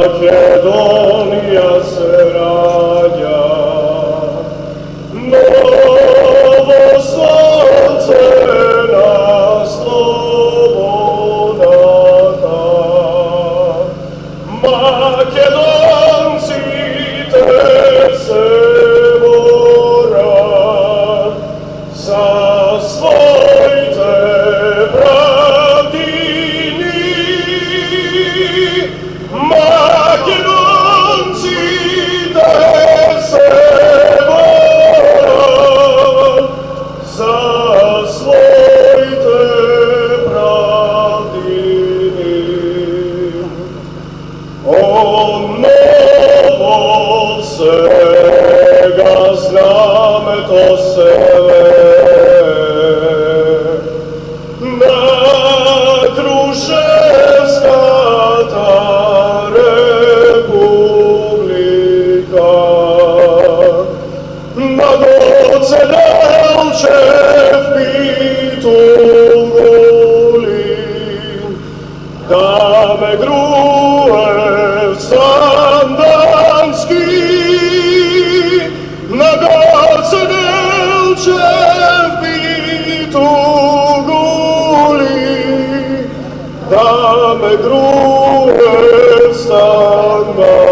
Makedonija se rađa, novo sunce na slobodata. Makedonci te se mora za svojte pravdini. Makedonci te se mora za svojte pravdini. O novo svega zname to sebe, na Kruševska ta republika, na Goce Delčev pitu volim, da me Grujev sandanski, na Goce Delčev pitu volim, da me Grujev sandanski.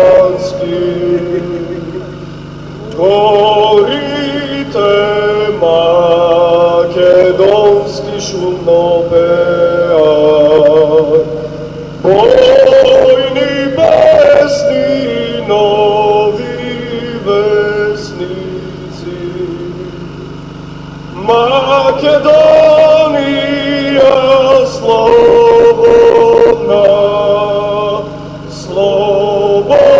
Gorite makedonski šumno pejan, bojni besni novi vesnici. Makedonija slobodna, slobodna.